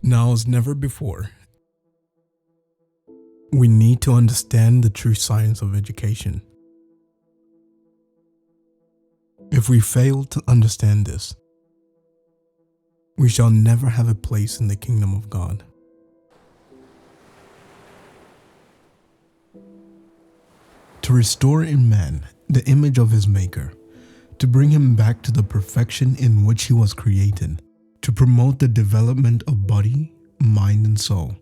Now as never before, we need to understand the true science of education. If we fail to understand this, we shall never have a place in the kingdom of God. To restore in man the image of his maker, to bring him back to the perfection in which he was created, to promote the development of body, mind, and soul,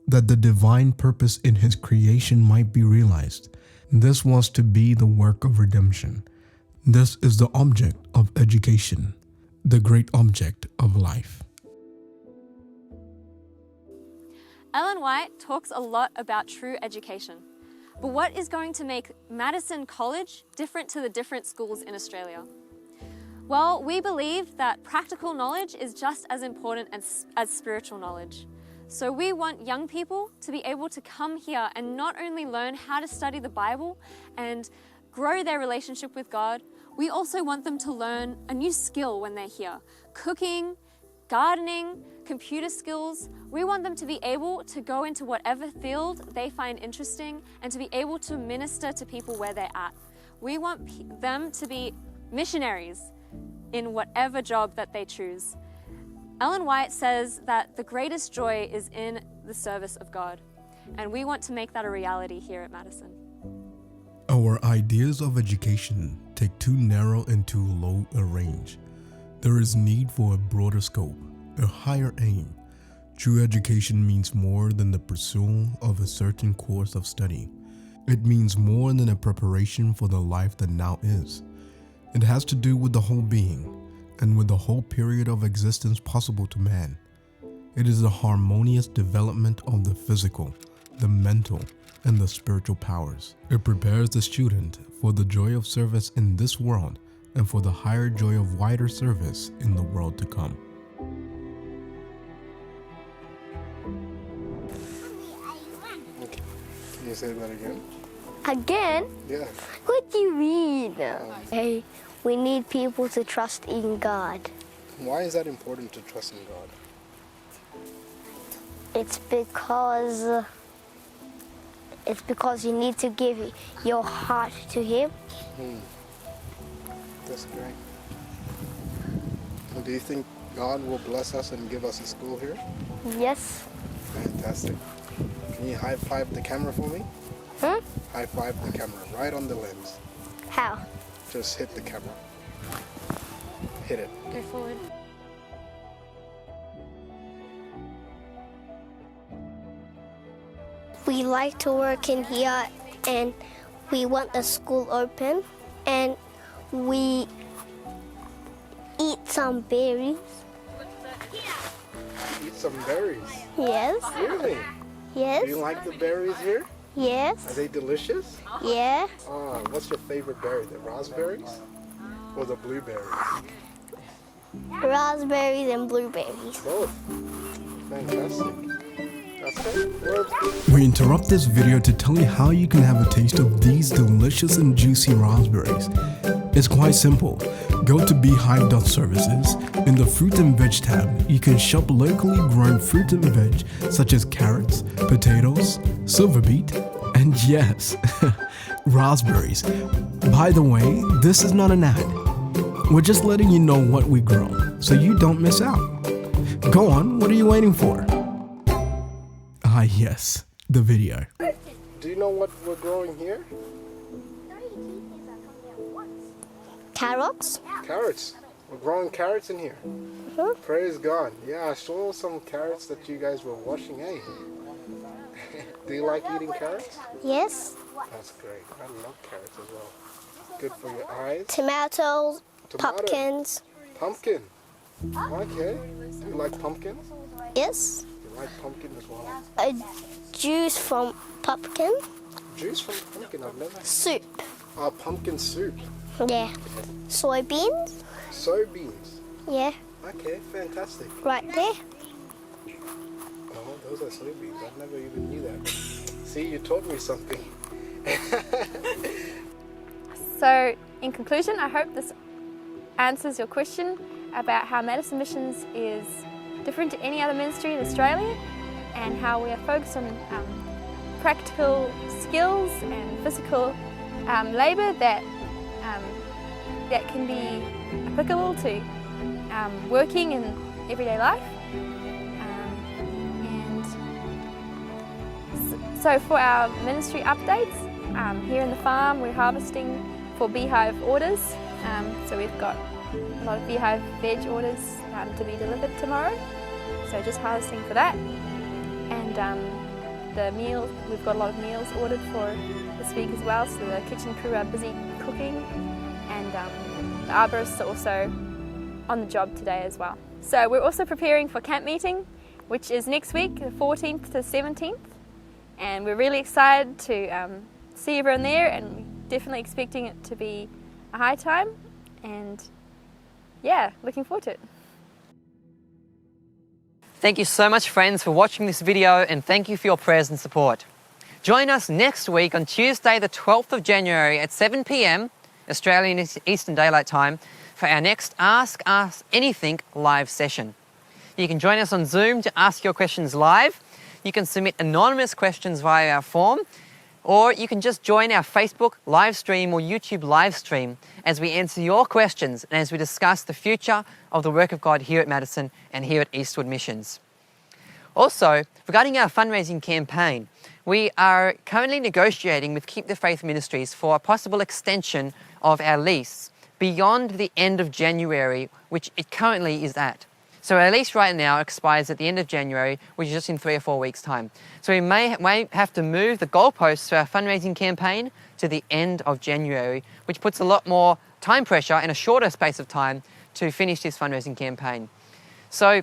that the divine purpose in his creation might be realized. This was to be the work of redemption. This is the object of education, the great object of life. Ellen White talks a lot about true education. But what is going to make Madison College different to the different schools in Australia? Well, we believe that practical knowledge is just as important as spiritual knowledge. So we want young people to be able to come here and not only learn how to study the Bible and grow their relationship with God, we also want them to learn a new skill when they're here. Cooking, gardening, computer skills. We want them to be able to go into whatever field they find interesting and to be able to minister to people where they're at. We want them to be missionaries in whatever job that they choose. Ellen White says that the greatest joy is in the service of God, and we want to make that a reality here at Madison. Our ideas of education take too narrow and too low a range. There is need for a broader scope, a higher aim. True education means more than the pursuit of a certain course of study. It means more than a preparation for the life that now is. It has to do with the whole being and with the whole period of existence possible to man. It is the harmonious development of the physical, the mental, and the spiritual powers. It prepares the student for the joy of service in this world and for the higher joy of wider service in the world to come. Okay. Can you say that again? Again? Yeah. What do you mean? Hey, we need people to trust in God. Why is that important to trust in God? It's because you need to give your heart to Him. That's great. Well, do you think God will bless us and give us a school here? Yes. Fantastic. Can you high five the camera for me? High five the camera right on the lens. How? Just hit the camera. Hit it. Go forward. We like to work in here, and we want the school open, and we eat some berries. Eat some berries. Yes. Really? Yes. Do you like the berries here? Are Yes. they delicious? Yeah. What's your favorite berry? The raspberries or the blueberries? Raspberries and blueberries. Both. Fantastic. That's it. We interrupt this video to tell you how you can have a taste of these delicious and juicy raspberries. It's quite simple. Go to beehive.services. In the fruit and veg tab, you can shop locally grown fruit and veg such as carrots, potatoes, silver beet, and yes, raspberries. By the way, this is not an ad. We're just letting you know what we grow so you don't miss out. Go on, what are you waiting for? Ah yes, the video. Do you know what we're growing here? Carrots. Carrots. We're growing carrots in here. Praise God. Yeah, I saw some carrots that you guys were washing. Hey, do you like eating carrots? Yes. That's great. I love carrots as well. Good for your eyes. Tomatoes. Tomato. Pumpkins. Pumpkin. Okay. Do you like pumpkin? Yes. You like pumpkin as well. A juice from pumpkin. Juice from pumpkin. I've never. Soup. Pumpkin soup. Yeah. Soybeans. Soybeans. Yeah. Okay, fantastic. Right there. Oh, those are soybeans. I never even knew that. See, you taught me something. So, in conclusion, I hope this answers your question about how Madison Missions is different to any other ministry in Australia, and how we are focused on practical skills and physical labour that can be applicable to working in everyday life. So for our ministry updates, here in the farm we're harvesting for beehive orders. So we've got a lot of beehive veg orders to be delivered tomorrow. So just harvesting for that. And the meals, we've got a lot of meals ordered for this week as well. So the kitchen crew are busy cooking, and the arborists are also on the job today as well. So we're also preparing for camp meeting, which is next week, the 14th to 17th. And we're really excited to see everyone there, and we're definitely expecting it to be a high time, and yeah, looking forward to it. Thank you so much, friends, for watching this video, and thank you for your prayers and support. Join us next week on Tuesday the 12th of January at 7 p.m. Australian Eastern Daylight Time for our next Ask Us Anything live session. You can join us on Zoom to ask your questions live. You can submit anonymous questions via our form, or you can just join our Facebook live stream or YouTube live stream as we answer your questions and as we discuss the future of the work of God here at Madison and here at Eastwood Missions. Also, regarding our fundraising campaign, we are currently negotiating with Keep the Faith Ministries for a possible extension of our lease beyond the end of January, which it currently is at. So our lease right now expires at the end of January, which is just in 3 or 4 weeks' time. So we may have to move the goalposts for our fundraising campaign to the end of January, which puts a lot more time pressure in a shorter space of time to finish this fundraising campaign. So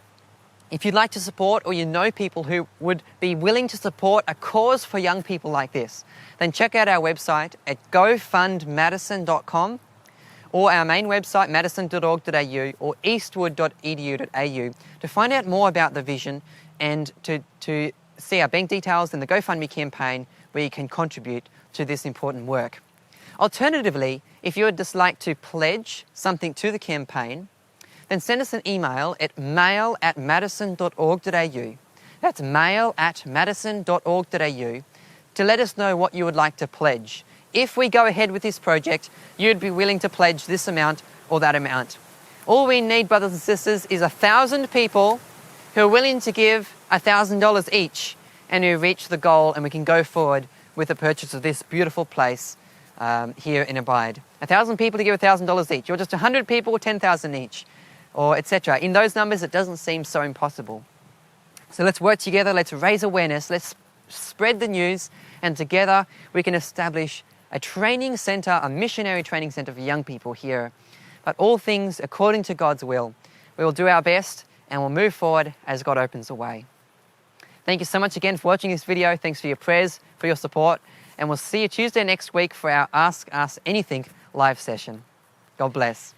if you'd like to support, or you know people who would be willing to support a cause for young people like this, then check out our website at gofundmadison.com, or our main website, madison.org.au or eastwood.edu.au, to find out more about the vision and to see our bank details and the GoFundMe campaign where you can contribute to this important work. Alternatively, if you would just like to pledge something to the campaign, then send us an email at mail@madison.org.au. That's mail@madison.org.au to let us know what you would like to pledge. If we go ahead with this project, you'd be willing to pledge this amount or that amount. All we need, brothers and sisters, is 1,000 people who are willing to give $1,000 each, and who reach the goal, and we can go forward with the purchase of this beautiful place here in Abide. 1,000 people to give $1,000 each, or just 100 people, 10,000 each, or etc. In those numbers, it doesn't seem so impossible. So let's work together, let's raise awareness, let's spread the news, and together we can establish a training centre, a missionary training centre for young people here. But all things according to God's will. We will do our best, and we'll move forward as God opens the way. Thank you so much again for watching this video. Thanks for your prayers, for your support, and we'll see you Tuesday next week for our Ask Us Anything live session. God bless.